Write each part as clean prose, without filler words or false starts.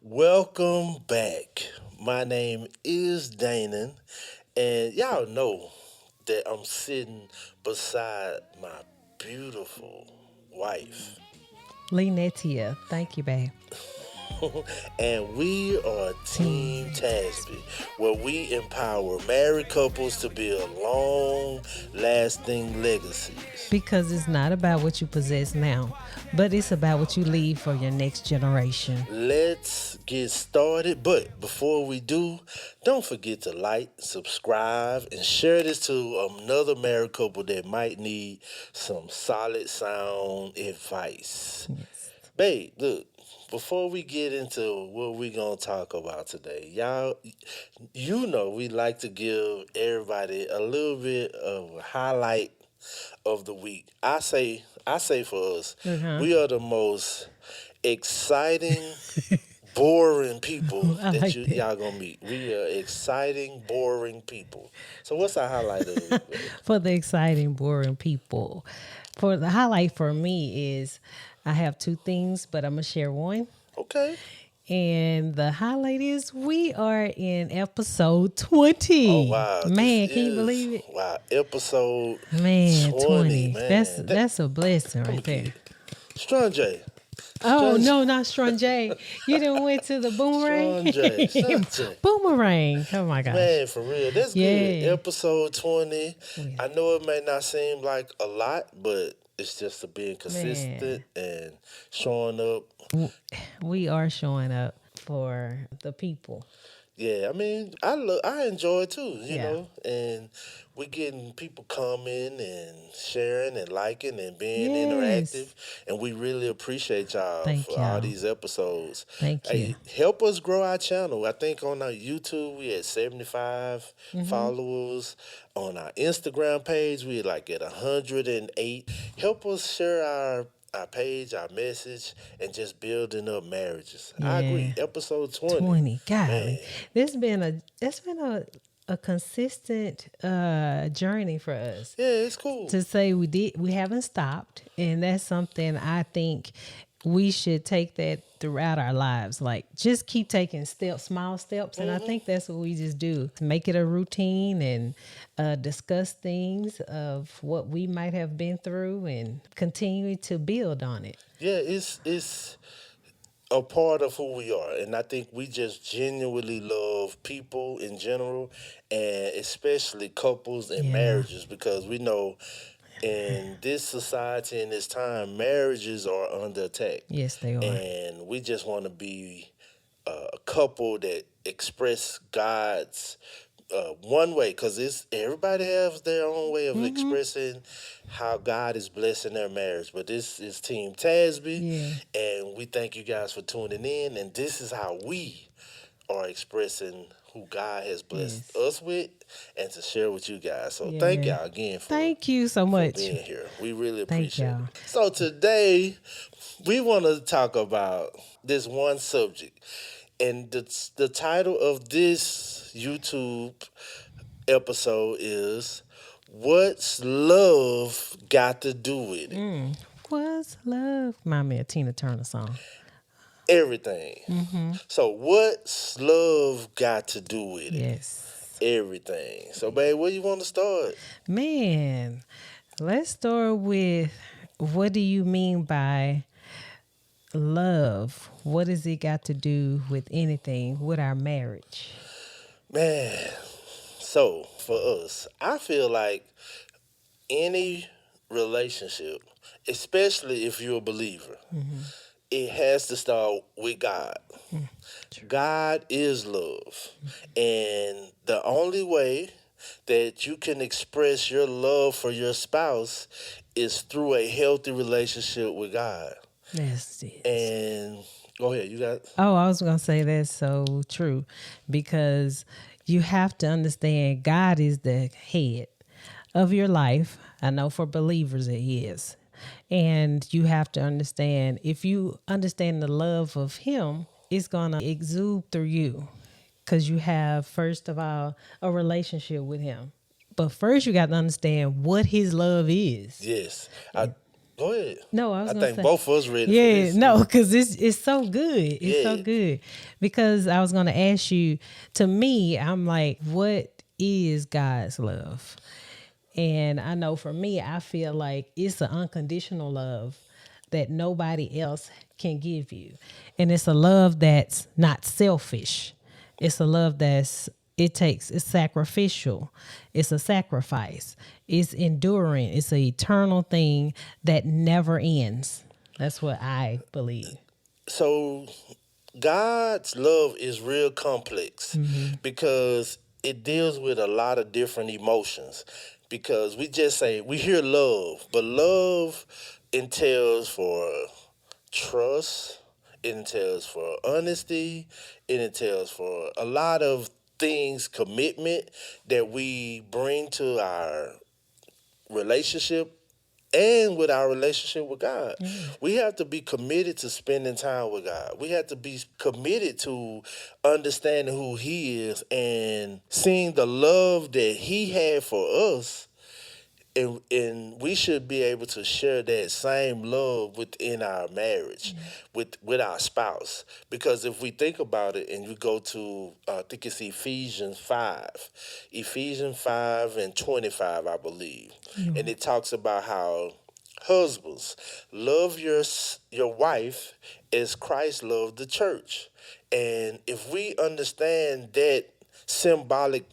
Welcome back. My name is Danon, and y'all know that I'm sitting beside my beautiful wife. Linetia. Thank you, babe. And we are Team Team Tasby, where we empower married couples to build long lasting legacies. Because it's not about what you possess now, but it's about what you leave for your next generation. Let's get started. But before we do, don't forget to like, subscribe, and share this to another married couple that might need some solid sound advice. Yes. Babe, look, before we get into what we're going to talk about today, y'all, we like to give everybody a little bit of a highlight of the week. I say for us, Uh-huh. we are the most exciting, boring people I that like that. y'all gonna meet. We are exciting, boring people. So what's our highlight of the week, babe? For the exciting, boring people. For the highlight for me is I have two things, but I'm going to share one. Okay. And the highlight is we are in episode Oh 20. wow, this Man, can you is believe it? wow episode Man, 20, 20. That's man. That, that's a blessing come right again, there. Strong J, Oh Strong, no, not Strong. You done went to the boomerang. Strong J, Strong J. Boomerang. Oh my gosh. Man, for real, that's good. Yeah. Episode 20. Yeah. I know it may not seem like a lot, but it's just being Man, consistent and showing up. we are showing up for the people. Yeah, I mean, I enjoy it too, Yeah. and we getting people coming and sharing and liking and being interactive, Yes. and we really appreciate y'all Thank for all y'all. these episodes. Thank you. Hey, help us grow our channel. I think on our YouTube we had 75 Mm-hmm. followers. On our Instagram page we like at 108. Help us share our page, our message, and just building up marriages. I Yeah. agree. Episode 20. 20. Man, Golly. This been a consistent journey for us. yeah, it's cool. To say we haven't stopped, and that's something I think we should take that throughout our lives, like just keep taking steps, small steps, and I think that's what we just do, to make it a routine and discuss things of what we might have been through and continue to build on it. Yeah, it's a part of who we are, and I think we just genuinely love people in general, and especially couples and Yeah. marriages, because we know in this society in this time, marriages are under attack, Yes, they are. and we just want to be a couple that express God's one way, because it's everybody has their own way of Mm-hmm. expressing how God is blessing their marriage. But this is Team Tasby, Yeah. and we thank you guys for tuning in. And this is how we are expressing who God has blessed Yes. us with, and to share with you guys. So thank Yeah. y'all again Thank you so for much. being here. We really Thank appreciate it. y'all. So today we want to talk about this one subject, and the title of this YouTube episode is "What's Love Got to Do with It?" What's love? Remind me of Tina Turner song. Everything. So what's love got to do with it? Yes. Everything. So, babe, where you want to start? Man, let's start with, what do you mean by love? What does it got to do with anything, with our marriage? Man, so for us, I feel like any relationship, especially if you're a believer, it has to start with God. God is love. And the only way that you can express your love for your spouse is through a healthy relationship with God. That's it. And go ahead, you got. Oh, I was going to say that's so true, because you have to understand God is the head of your life. I know for believers it is. And you have to understand, if you understand the love of Him, it's going to exude through you, because you have, first of all, a relationship with Him. But first, you got to understand what His love is. Yes. Go ahead. No, I was I gonna think say, both of us ready for yeah, this. no, because it's so good. It's so Yeah. good. Because I was gonna ask you. To me, I'm like, what is God's love? And I know for me, I feel like it's an unconditional love that nobody else can give you, and it's a love that's not selfish. It's a love it's sacrificial. It's a sacrifice. It's enduring. It's an eternal thing that never ends. That's what I believe. So God's love is real complex because it deals with a lot of different emotions. Because we just say we hear love, but love entails for trust, it entails for honesty, it entails for a lot of things, commitment that we bring to our relationship and with our relationship with God. We have to be committed to spending time with God. We have to be committed to understanding who He is and seeing the love that He had for us. And we should be able to share that same love within our marriage, with our spouse. Because if we think about it, and you go to, I think it's Ephesians 5 and 25, I believe, and it talks about how husbands love your wife as Christ loved the church. And if we understand that symbolic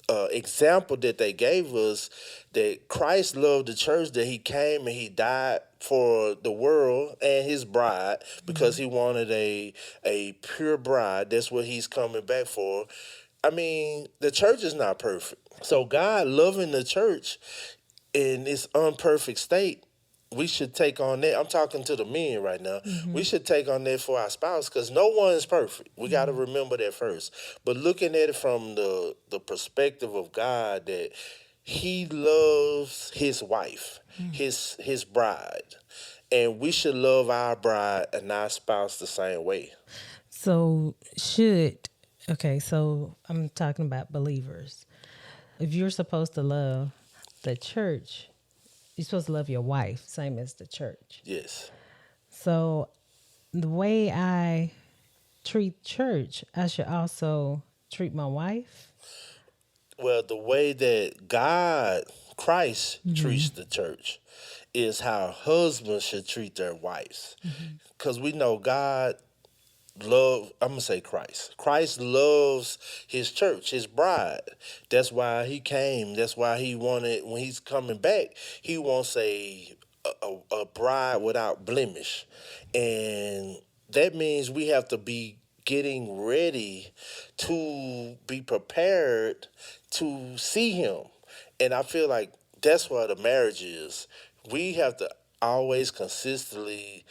example that they gave us, that Christ loved the church, that He came and He died for the world and His bride because He wanted a pure bride. That's what He's coming back for. I mean, the church is not perfect. So God loving the church in its unperfect state, we should take on that. I'm talking to the men right now. We should take on that for our spouse because no one is perfect. We got to remember that first. But looking at it from the perspective of God, that He loves His wife, his bride, and we should love our bride and our spouse the same way. So so I'm talking about believers. If you're supposed to love the church, you're supposed to love your wife, same as the church. Yes. So the way I treat church, I should also treat my wife. Well, the way that Christ treats the church is how husbands should treat their wives. Because we know I'm going to say Christ. Christ loves His church, His bride. That's why He came. That's why He wanted, when He's coming back, He wants a bride without blemish. And that means we have to be getting ready to be prepared to see Him. And I feel like that's what the marriage is. We have to always consistently,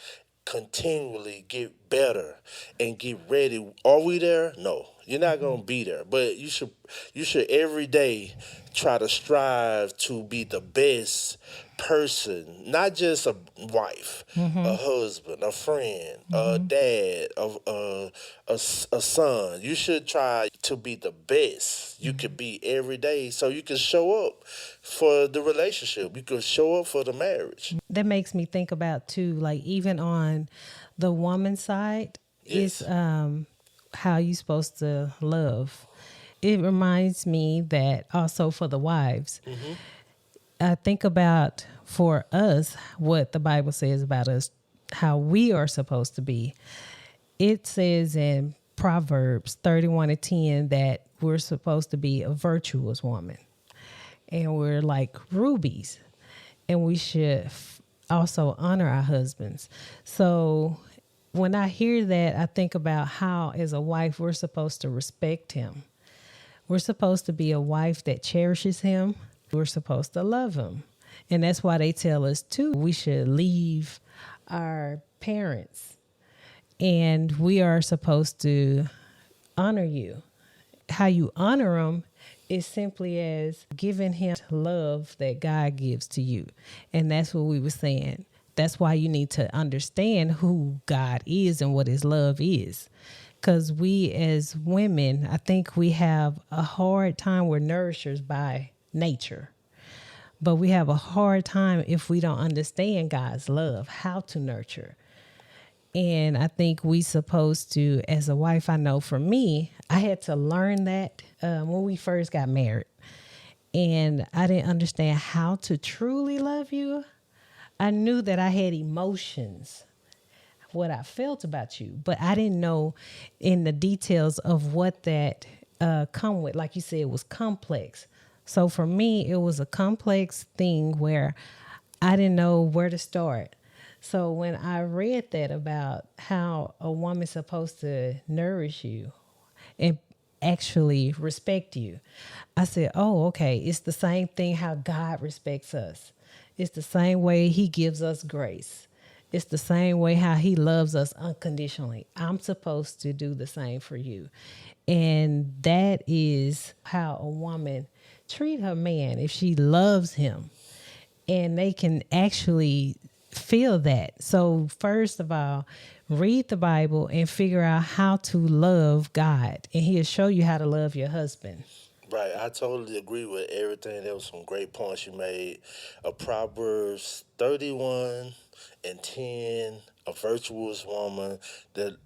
continually get better and get ready. Are we there? No. You're not gonna be there. But you should every day try to strive to be the best person, not just a wife, a husband, a friend, a dad, a son. You should try to be the best you could be every day so you can show up for the relationship. You can show up for the marriage. That makes me think about too, like even on the woman's side, Yes. it's how you supposed to love. It reminds me that also for the wives, I think about for us what the Bible says about us, how we are supposed to be. It says in Proverbs 31:10 that we're supposed to be a virtuous woman, and we're like rubies, and we should also honor our husbands. So when I hear that, I think about how, as a wife, we're supposed to respect him. We're supposed to be a wife that cherishes him. We're supposed to love him. And that's why they tell us, too, we should leave our parents. And we are supposed to honor you. How you honor them is simply as giving him love that God gives to you. And that's what we were saying. That's why you need to understand who God is and what his love is. Because we as women, I think we have a hard time. We're nourishers by nature. but we have a hard time if we don't understand God's love, how to nurture. And I think we supposed to, as a wife, I know for me, I had to learn that when we first got married. And I didn't understand how to truly love you. I knew that I had emotions, what I felt about you, but I didn't know in the details of what that come with. Like you said, it was complex. So for me, it was a complex thing where I didn't know where to start. So when I read that about how a woman's supposed to nourish you and actually respect you, I said, oh, okay, it's the same thing how God respects us. It's the same way he gives us grace. It's the same way how he loves us unconditionally. I'm supposed to do the same for you. And that is how a woman treat her man if she loves him. And they can actually feel that. So first of all, read the Bible and figure out how to love God. And he'll show you how to love your husband. Right, I totally agree with everything. There was some great points you made. A Proverbs 31:10, a virtuous woman. The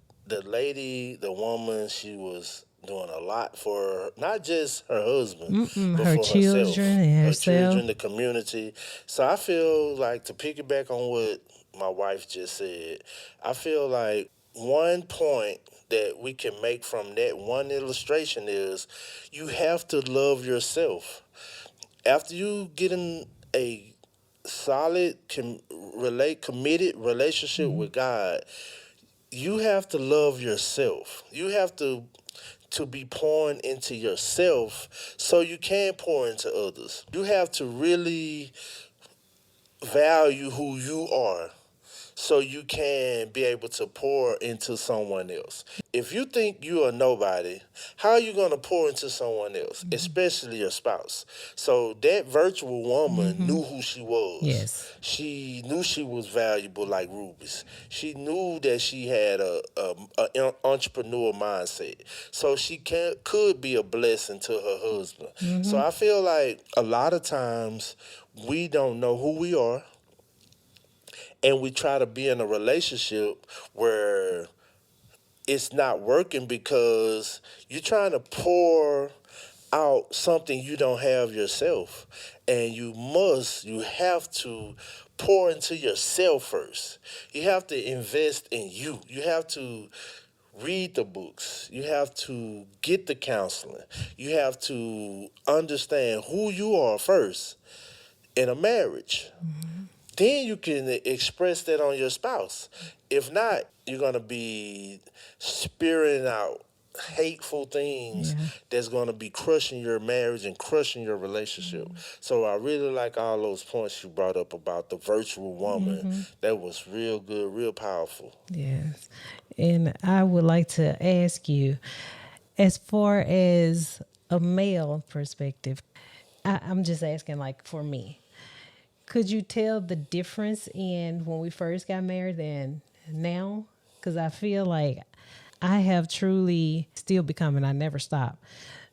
lady, the woman, she was doing a lot for not just her husband, but Her for children herself, and her herself. children, the community. So I feel like, to piggyback on what my wife just said, I feel like one point that we can make from that one illustration is you have to love yourself. After you get in a solid, committed relationship with God, you have to love yourself. You have to be pouring into yourself so you can pour into others. You have to really value who you are so you can be able to pour into someone else. If you think you are nobody, how are you going to pour into someone else, especially your spouse? So that virtual woman knew who she was. Yes. She knew she was valuable like rubies. She knew that she had a entrepreneur mindset. So she could be a blessing to her husband. So I feel like a lot of times we don't know who we are, and we try to be in a relationship where it's not working because you're trying to pour out something you don't have yourself. And you have to pour into yourself first. You have to invest in you. You have to read the books. You have to get the counseling. You have to understand who you are first in a marriage. Then you can express that on your spouse. If not, you're going to be spewing out hateful things Yeah. that's going to be crushing your marriage and crushing your relationship. So I really like all those points you brought up about the virtual woman. That was real good, real powerful. Yes. And I would like to ask you, as far as a male perspective, I'm just asking, like, for me, could you tell the difference in when we first got married and now? Because I feel like I have truly still becoming, I never stop,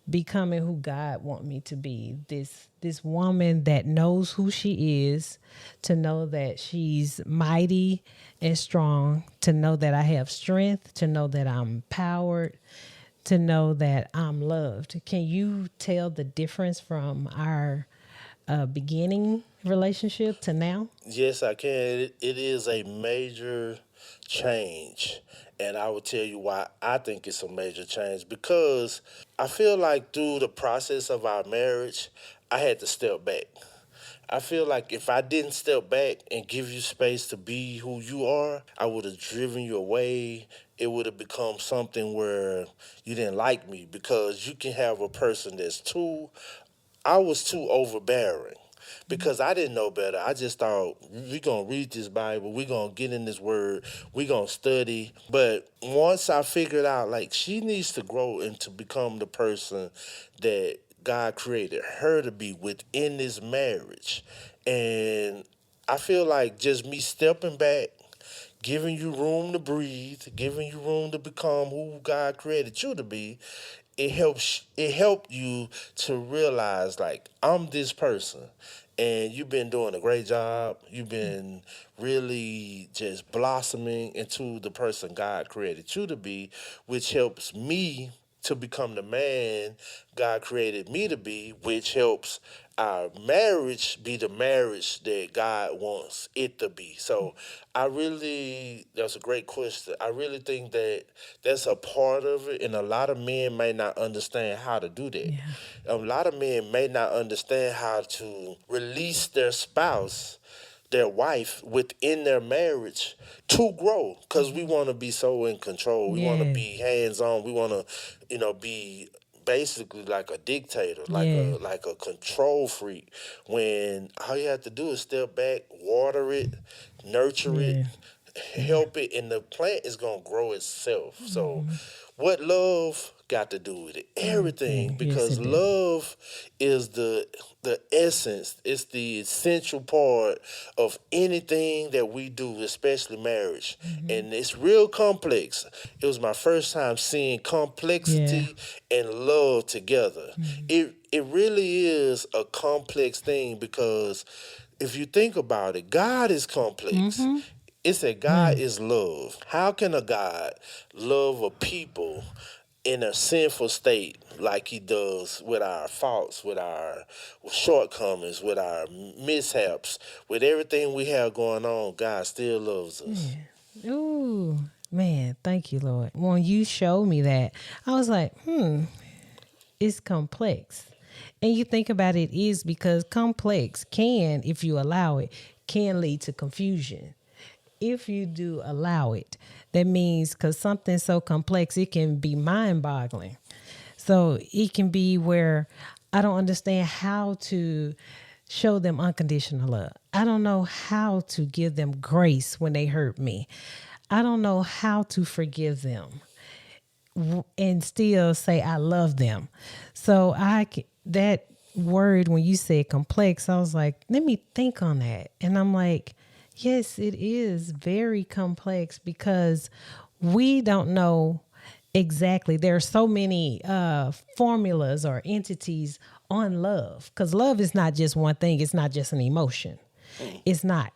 becoming who God want me to be. This woman that knows who she is, to know that she's mighty and strong, to know that I have strength, to know that I'm empowered, to know that I'm loved. Can you tell the difference from our beginning relationship to now? Yes, I can. It is a major change. And I will tell you why I think it's a major change. Because I feel like through the process of our marriage, I had to step back. I feel like if I didn't step back and give you space to be who you are, I would have driven you away. It would have become something where you didn't like me, because you can have a person that's too, I was too overbearing because I didn't know better. I just thought we gonna read this Bible, we gonna get in this word, we gonna study. But once I figured out, like, she needs to grow and to become the person that God created her to be within this marriage. And I feel like just me stepping back, giving you room to breathe, giving you room to become who God created you to be, it helped you to realize like I'm this person, and you've been doing a great job. You've been really just blossoming into the person God created you to be, which helps me to become the man God created me to be, which helps our marriage be the marriage that God wants it to be. So that's a great question. I really think that that's a part of it, and a lot of men may not understand how to do that. Yeah. A lot of men may not understand how to release their spouse, their wife within their marriage to grow, because we want to be so in control. We want to Yes. be hands on. We want to, be basically like a dictator, Yes. like a control freak. When all you have to do is step back, water it, nurture it, Yeah. Yeah. help it, and the plant is gonna grow itself. So, what love got to do with it? Everything, Everything. Yes, because it do. love is the essence. It's the essential part of anything that we do, especially marriage, and it's real complex. It was my first time seeing Yeah. complexity and love together. It really is a complex thing because if you think about it, God is complex. It said God Mm. is love. How can a God love a people in a sinful state like he does with our faults, with our shortcomings, with our mishaps, with everything we have going on? God still loves us. Ooh, man, thank you, Lord. When you showed me that, I was like, it's complex. And you think about it is because complex can, if you allow it, can lead to confusion. If you do allow it, that means because something's so complex, it can be mind boggling. So it can be where I don't understand how to show them unconditional love. I don't know how to give them grace when they hurt me. I don't know how to forgive them and still say I love them. So that word when you said complex, I was like, let me think on that. And I'm like, yes, it is very complex because we don't know exactly. There are so many formulas or entities on love because love is not just one thing. It's not just an emotion. It's not.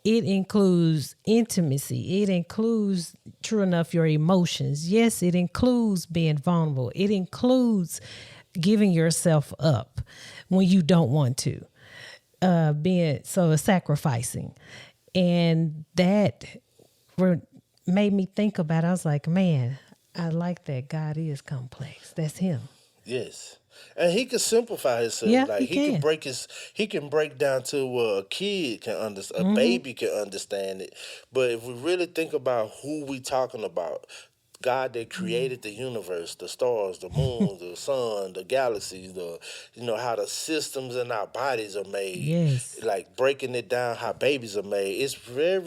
It includes intimacy. It includes, true enough, your emotions. Yes, it includes being vulnerable. It includes giving yourself up when you don't want to, being so sacrificing. And that made me think about it. I was like, man, I like that God is complex. That's him. Yes. And he could simplify himself. Yeah, Like he can. he can break down to where a kid can understand, a baby can understand it. But if we really think about who we talking about, God that created the universe, the stars, the moon, the sun, the galaxies, how the systems in our bodies are made, Yes. like breaking it down how babies are made.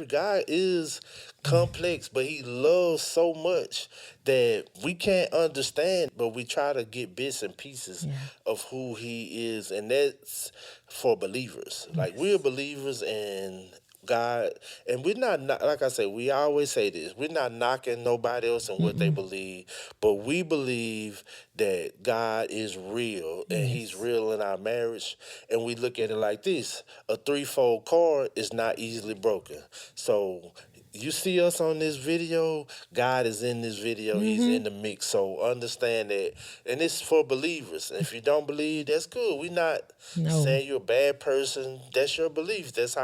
God is complex, but he loves so much that we can't understand, but we try to get bits and pieces Yeah. of who he is, and that's for believers. Like we're Yes. believers in God, and we're not like I say. We always say this: we're not knocking nobody else and what they believe, but we believe that God is real and He's Yes. real in our marriage. And we look at it like this: a threefold cord is not easily broken. So you see us on this video, God is in this video, He's in the mix. So understand that, and it's for believers. And if you don't believe, that's good. We're not No. saying you're a bad person. That's your belief. That's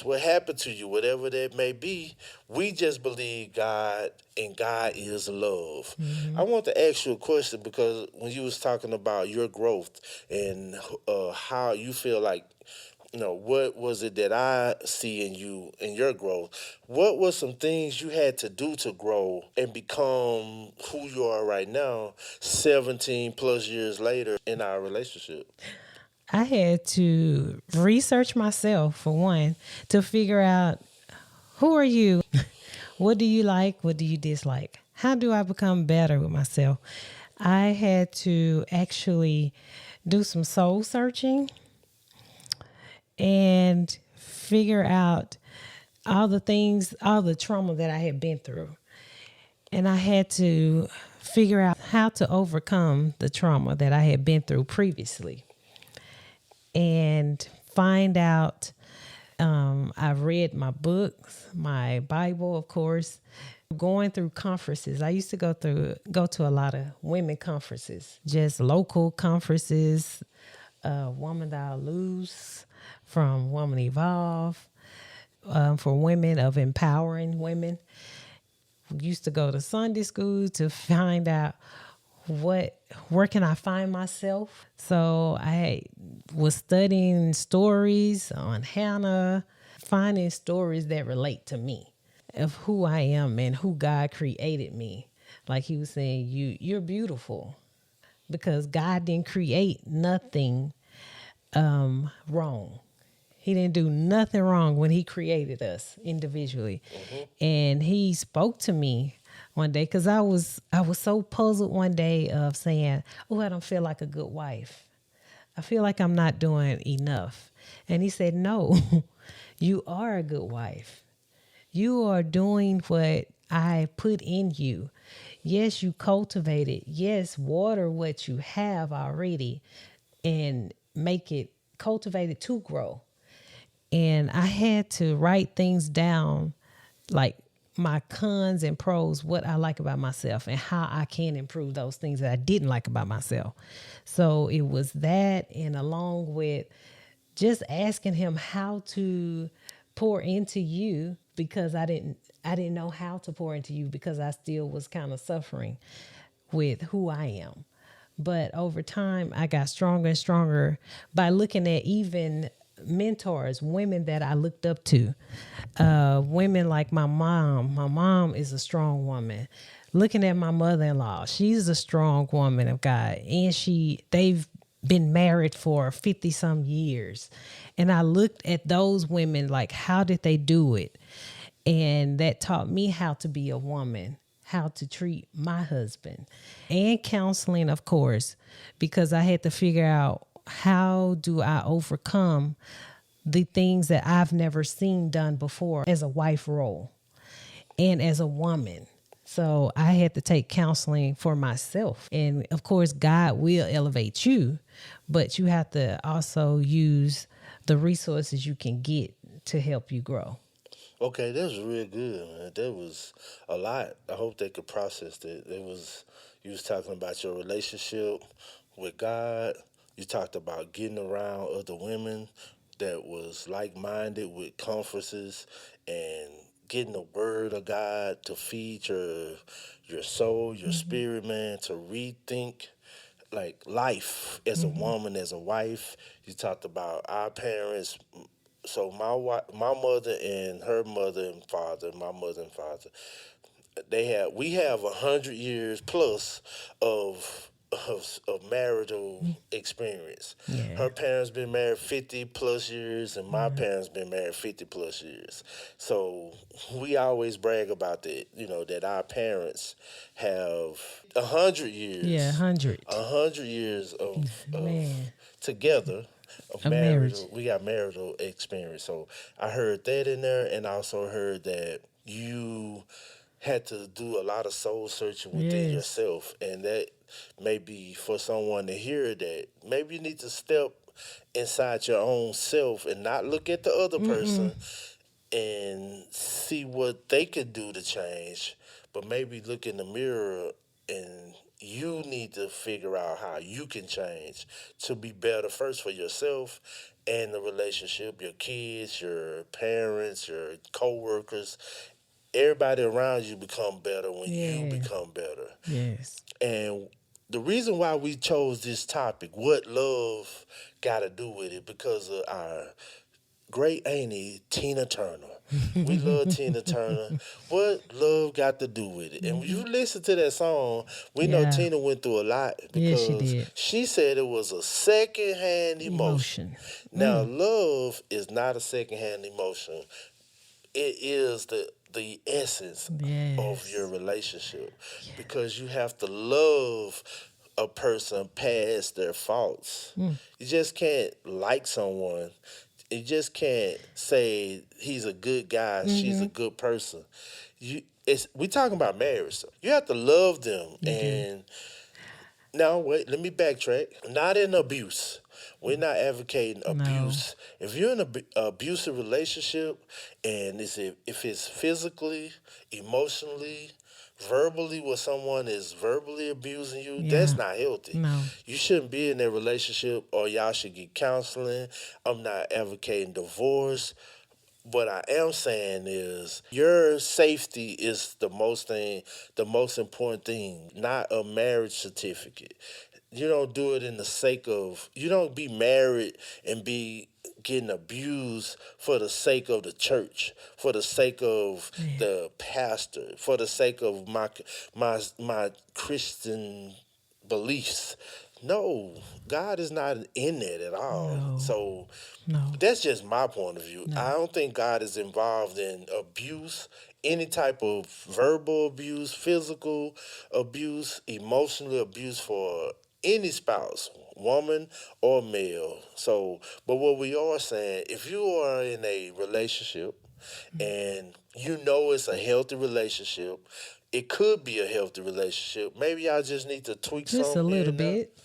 what happened to you, whatever that may be. We just believe God, and God is love. I want to ask you a question because when you was talking about your growth and how you feel like, what was it that I see in you in your growth? What were some things you had to do to grow and become who you are right now, 17 plus years later in our relationship? I had to research myself for one to figure out who are you? What do you like? What do you dislike? How do I become better with myself? I had to actually do some soul searching and figure out all the things, all the trauma that I had been through. And I had to figure out how to overcome the trauma that I had been through previously and find out. I've read my books, my Bible, of course, going through conferences. I used to go to a lot of women conferences, just local conferences, Woman Thou Loose from Woman Evolve, for women of empowering women. Used to go to Sunday school to find out where can I find myself. So I was studying stories on Hannah, finding stories that relate to me of who I am and who God created me. Like he was saying, you're beautiful because God didn't create nothing wrong. He didn't do nothing wrong when he created us individually. And he spoke to me one day because I was so puzzled one day of saying, "Oh, I don't feel like a good wife. I feel like I'm not doing enough." And he said, "No, you are a good wife. You are doing what I put in you. Yes, you cultivate it. Yes, water what you have already and make it cultivate it to grow." And I had to write things down, like my cons and pros, what I like about myself and how I can improve those things that I didn't like about myself. So it was that, and along with just asking him how to pour into you, because I didn't know how to pour into you because I still was kind of suffering with who I am. But over time, I got stronger and stronger by looking at even mentors, women that I looked up to, women like my mom. My mom is a strong woman. Looking at my mother-in-law, she's a strong woman of God, and they've been married for 50 some years. And I looked at those women like, how did they do it? And that taught me how to be a woman, how to treat my husband, and counseling, of course, because I had to figure out, how do I overcome the things that I've never seen done before as a wife role and as a woman. So I had to take counseling for myself. And of course, God will elevate you, but you have to also use the resources you can get to help you grow. Okay, that was real good, man. That was a lot. I hope they could process that. It was You was talking about your relationship with God. You talked about getting around other women that was like minded with conferences and getting the word of God to feed your soul, your spirit, man, to rethink like life as a woman, as a wife. You talked about our parents. So my mother and her mother and father, my mother and father, we have 100 years plus of marital experience. Yeah. Her parents been married 50 plus years, and my parents been married 50 plus years. So we always brag about that, that our parents have a hundred Yeah, years, 100. 100 years of Man, together of a marriage. marital. We got marital experience. So I heard that in there, and I also heard that you had to do a lot of soul searching within Yes. yourself, and that maybe for someone to hear that, maybe you need to step inside your own self and not look at the other person and see what they could do to change, but maybe look in the mirror and you need to figure out how you can change to be better first for yourself and the relationship, your kids, your parents, your coworkers. Everybody around you become better when you Yeah. become better. Yes. And the reason why we chose this topic, what love got to do with it, because of our great auntie Tina Turner. We love Tina Turner. What love got to do with it? And when you listen to that song, we know Yeah. Tina went through a lot Yeah, she because did. she said it was a secondhand emotion. Emotion. Now, love is not a secondhand emotion. It is the essence of your Yes. relationship, because you have to love a person past their faults. You just can't like someone. You just can't say he's a good guy, she's a good person. You we talking about marriage. So you have to love them. You do. And now, wait, let me backtrack. Not in abuse. We're not advocating No. abuse. If you're in an abusive relationship, and if it's physically, emotionally, verbally, where someone is verbally abusing you, Yeah. that's not healthy. No. You shouldn't be in that relationship, or y'all should get counseling. I'm not advocating divorce. What I am saying is your safety is the most important thing, not a marriage certificate. You don't do it in the sake of, you don't be married and be getting abused for the sake of the church, for the sake of Yeah. the pastor, for the sake of my Christian beliefs. No, God is not in it at all. No. So No. that's just my point of view. No. I don't think God is involved in abuse, any type of verbal abuse, physical abuse, emotional abuse for any spouse, woman or male. So, but what we are saying, if you are in a relationship and you know it's a healthy relationship, it could be a healthy relationship. Maybe y'all just need to tweak Just a something here little and there. bit.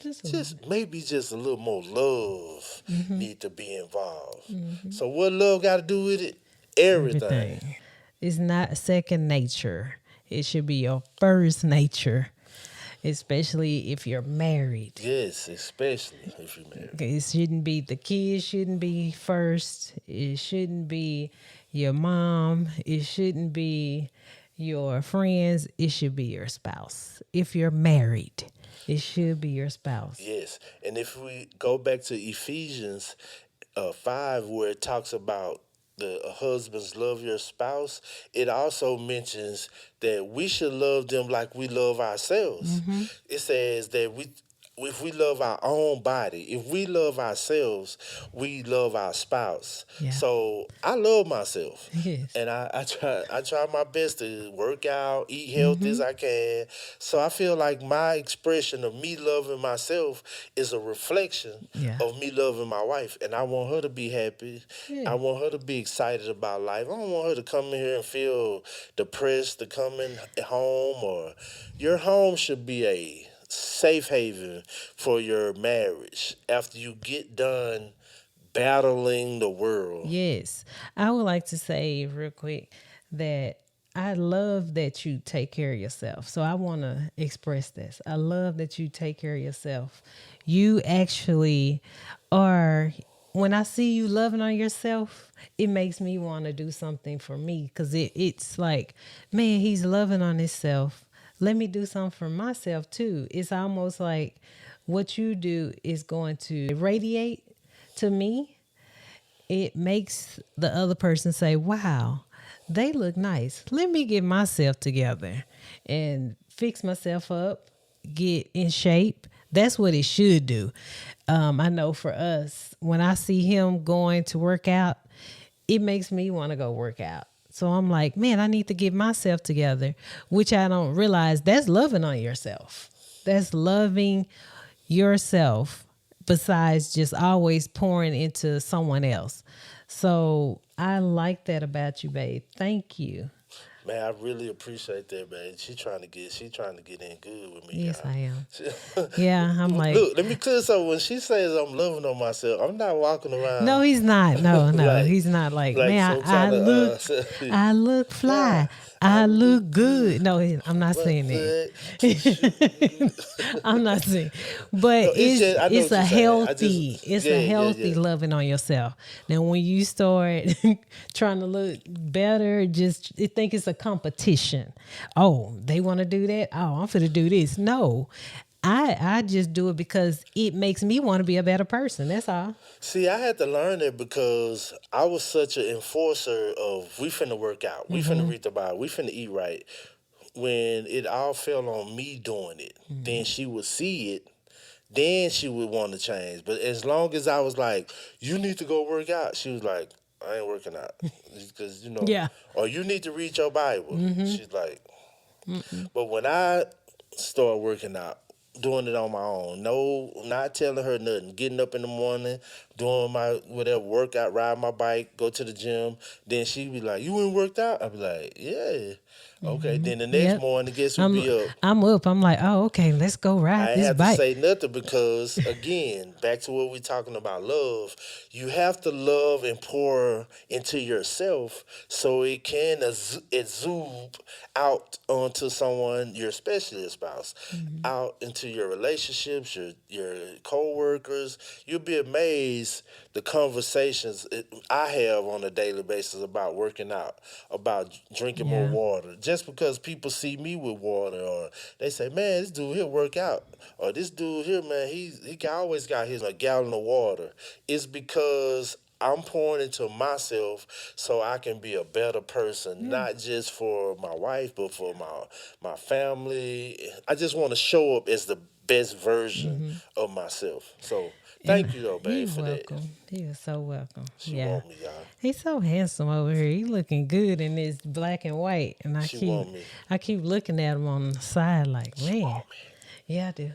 Just a little Just bit. maybe just a little more love Mm-hmm. need to be involved. Mm-hmm. So what love got to do with it? Everything. Everything. It's not second nature. It should be your first nature, especially if you're married. Yes, especially if you married. It shouldn't be the kids shouldn't be first. It shouldn't be your mom. It shouldn't be your friends. It should be your spouse. If you're married, it should be your spouse. Yes, and if we go back to Ephesians 5, where it talks about the husbands love your spouse, it also mentions that we should love them like we love ourselves. Mm-hmm. It says that if we love our own body, if we love ourselves, we love our spouse. Yeah. So I love myself. Yes. And I try my best to work out, eat healthy as Mm-hmm. I can. So I feel like my expression of me loving myself is a reflection Yeah. of me loving my wife. And I want her to be happy. Yeah. I want her to be excited about life. I don't want her to come in here and feel depressed to come in home. Or your home should be a safe haven for your marriage after you get done battling the world. Yes. I would like to say real quick that I love that you take care of yourself. So I want to express this. I love that you take care of yourself. You actually are, when I see you loving on yourself, it makes me want to do something for me because it's like, man, he's loving on himself. Let me do something for myself too. It's almost like what you do is going to radiate to me. It makes the other person say, wow, they look nice. Let me get myself together and fix myself up, get in shape. That's what it should do. I know for us, when I see him going to work out, it makes me want to go work out. So I'm like, man, I need to get myself together, which I don't realize that's loving on yourself. That's loving yourself besides just always pouring into someone else. So I like that about you, babe. Thank you. Man, I really appreciate that, man. She trying to get in good with me, Yes, y'all. I am. Yeah, I'm like, Look, let me clear something. When she says I'm loving on myself, I'm not walking no, around he's not. No, no, like he's not like, like man, some kind of I look fly. I I look look good. good. No, I'm not But saying that. the I'm not saying, but no, it's just I know it's what a you're saying. I just healthy yeah. loving on yourself. Now, when you start trying to look better, just you think it's a competition. Oh, they want to do that. Oh, I'm finna do this. No, I just do it because it makes me want to be a better person. That's all. See, I had to learn it because I was such an enforcer of we finna work out, we finna read the Bible, we finna eat right. When it all fell on me doing it, then she would see it, then she would want to change. But as long as I was like, you need to go work out, she was like, I ain't working out. Because, Yeah. or you need to read your Bible. She's like, but when I start working out, doing it on my own, no, not telling her nothing, getting up in the morning, doing my whatever workout, ride my bike, go to the gym, then she be like, you ain't worked out? I be like, yeah. Okay, then the next Yep. morning, guess who I'm be up? I'm up. I'm like, oh, okay, let's go ride I ain't this have to bike. say nothing because, again, back to what we're talking about love, you have to love and pour into yourself so it can exude out onto someone, your especially a spouse, out into your relationships, your co-workers. You'll be amazed the conversations I have on a daily basis about working out, about drinking more Yeah. water. Just because people see me with water, or they say, "Man, this dude here work out," or "This dude here, man, always got his a gallon of water." It's because I'm pouring into myself so I can be a better person, Yeah. not just for my wife, but for my family. I just want to show up as the best version of myself. So And thank you though, babe, you for that. welcome. You are so welcome. She Yeah. want me, y'all. He's so handsome over here. He looking good in this black and white. And She want me. I keep looking at him on the side like, She man, want me. yeah, I do.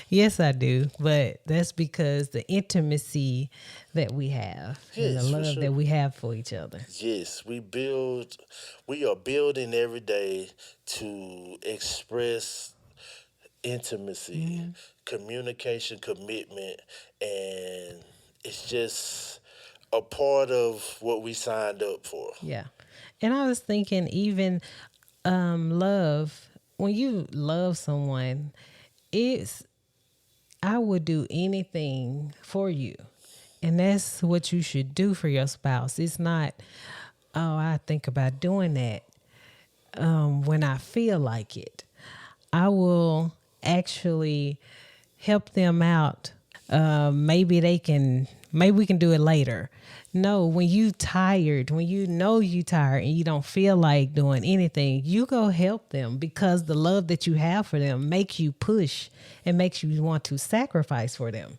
Yes, I do. But that's because the intimacy that we have and the Yes, for love sure. that we have for each other. Yes, we are building every day to express intimacy, communication, commitment, and it's just a part of what we signed up for. Yeah. And I was thinking, even love, when you love someone, it's, I would do anything for you. And that's what you should do for your spouse. It's not, oh, I think about doing that when I feel like it. I will actually help them out. Maybe we can do it later. No, when you tired, when you know you tired and you don't feel like doing anything, you go help them because the love that you have for them makes you push and makes you want to sacrifice for them.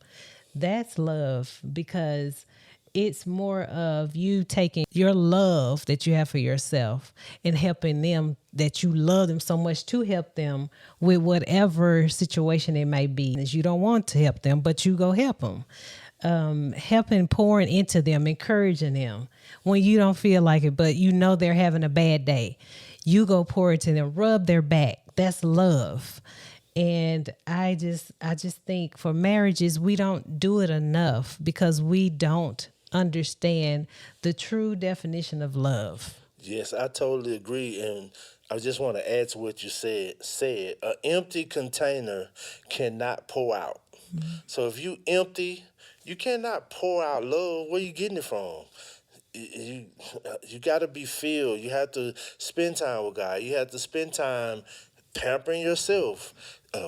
That's love because it's more of you taking your love that you have for yourself and helping them, that you love them so much to help them with whatever situation it may be. You don't want to help them, but you go help them. Helping, pouring into them, encouraging them when you don't feel like it, but you know they're having a bad day. You go pour into them, rub their back. That's love. And I just think for marriages, we don't do it enough because we don't understand the true definition of love. Yes, I totally agree, and I just want to add to what you said, an empty container cannot pour out. So if you empty, you cannot pour out love. Where you getting it from? You you got to be filled. You have to spend time with God. You have to spend time pampering yourself,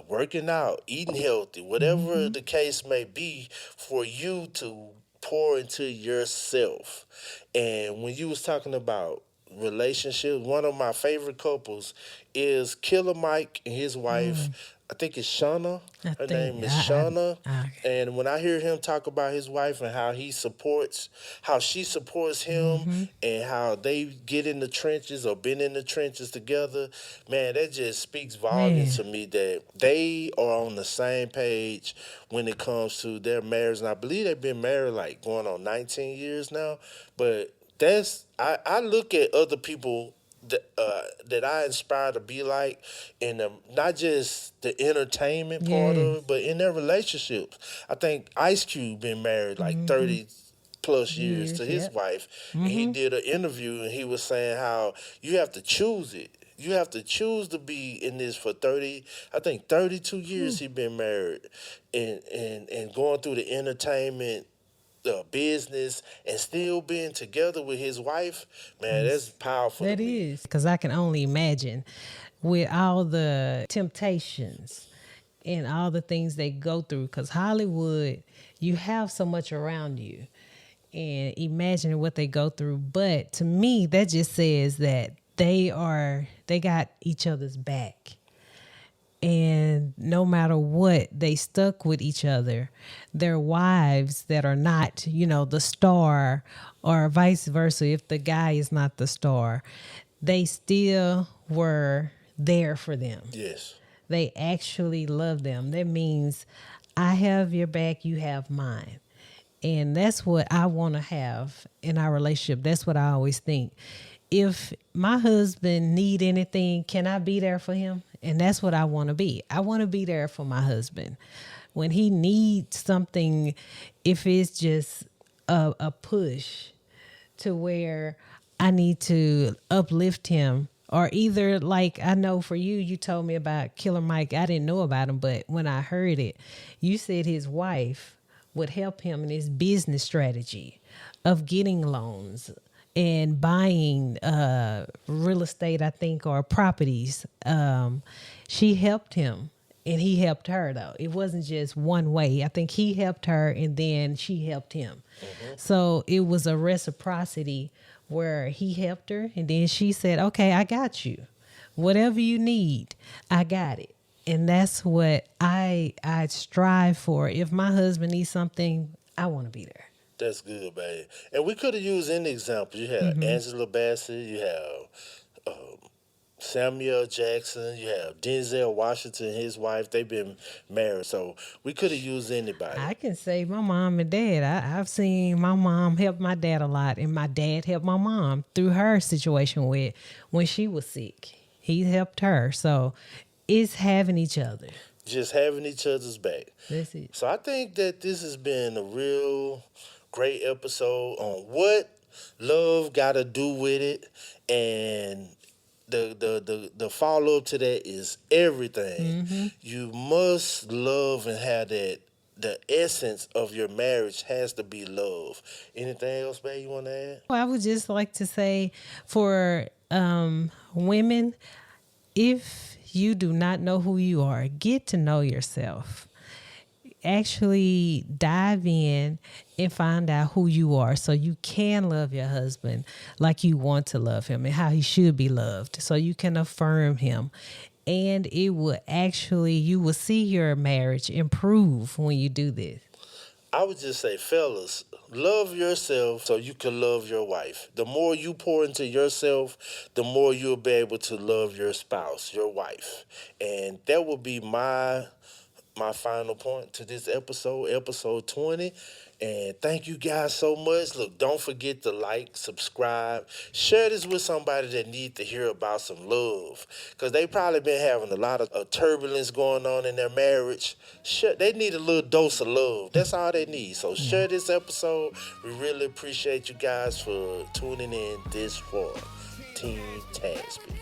working out, eating healthy, whatever the case may be, for you to pour into yourself. And when you was talking about relationships, one of my favorite couples is Killer Mike and his wife. I think it's Shauna. I Her think name is Shauna. I And when I hear him talk about his wife and how she supports him, and how they get in the trenches or been in the trenches together, man, that just speaks volumes man, to me that they are on the same page when it comes to their marriage. And I believe they've been married like going on 19 years now. But I look at other people that I inspire to be like, in not just the entertainment part yeah, of it, but in their relationships. I think Ice Cube been married like 30 plus years to years, his yep. wife, and he did an interview and he was saying how you have to choose it. You have to choose to be in this for 30, I think 32 years he been married, and going through the entertainment business and still being together with his wife, man, that's powerful to That me. is because I can only imagine with all the temptations and all the things they go through. Because Hollywood, you have so much around you, and imagine what they go through. But to me, that just says that they got each other's back. And no matter what, they stuck with each other. Their wives that are not, the star, or vice versa, if the guy is not the star, they still were there for them. Yes. They actually love them. That means I have your back, you have mine. And that's what I want to have in our relationship. That's what I always think. if my husband need anything, can I be there for him? And that's what I want to be. I want to be there for my husband when he needs something. If it's just a push to where I need to uplift him, or either, like, I know for you, you told me about Killer Mike. I didn't know about him, but when I heard it, you said his wife would help him in his business strategy of getting loans and buying real estate, I think, or properties. She helped him and he helped her, though. It wasn't just one way. I think he helped her and then she helped him. So it was a reciprocity where he helped her and then she said, okay, I got you. Whatever you need, I got it. And that's what I strive for. If my husband needs something, I want to be there. That's good, babe. And we could have used any example. You have Angela Bassett, you have Samuel Jackson, you have Denzel Washington, his wife. They've been married, so we could have used anybody. I can say my mom and dad. I've seen my mom help my dad a lot, and my dad helped my mom through her situation with when she was sick. He helped her. So it's having each other. Just having each other's back. That's it. So I think that this has been a real great episode on what love got to do with it, and the follow up to that is everything. You must love and have that. The essence of your marriage has to be love. Anything else, babe, you want to add? Well, I would just like to say for women, if you do not know who you are, get to know yourself. Actually dive in and find out who you are so you can love your husband like you want to love him and how he should be loved, so you can affirm him. And it will actually, you will see your marriage improve when you do this. I would just say, fellas, love yourself so you can love your wife. The more you pour into yourself, the more you'll be able to love your spouse, your wife. And that will be my final point to this episode 20. And thank you guys so much. Look, don't forget to like, subscribe, share this with somebody that needs to hear about some love, because they probably been having a lot of turbulence going on in their marriage. They need a little dose of love. That's all they need. So share this episode. We really appreciate you guys for tuning in this far. Team Tasby.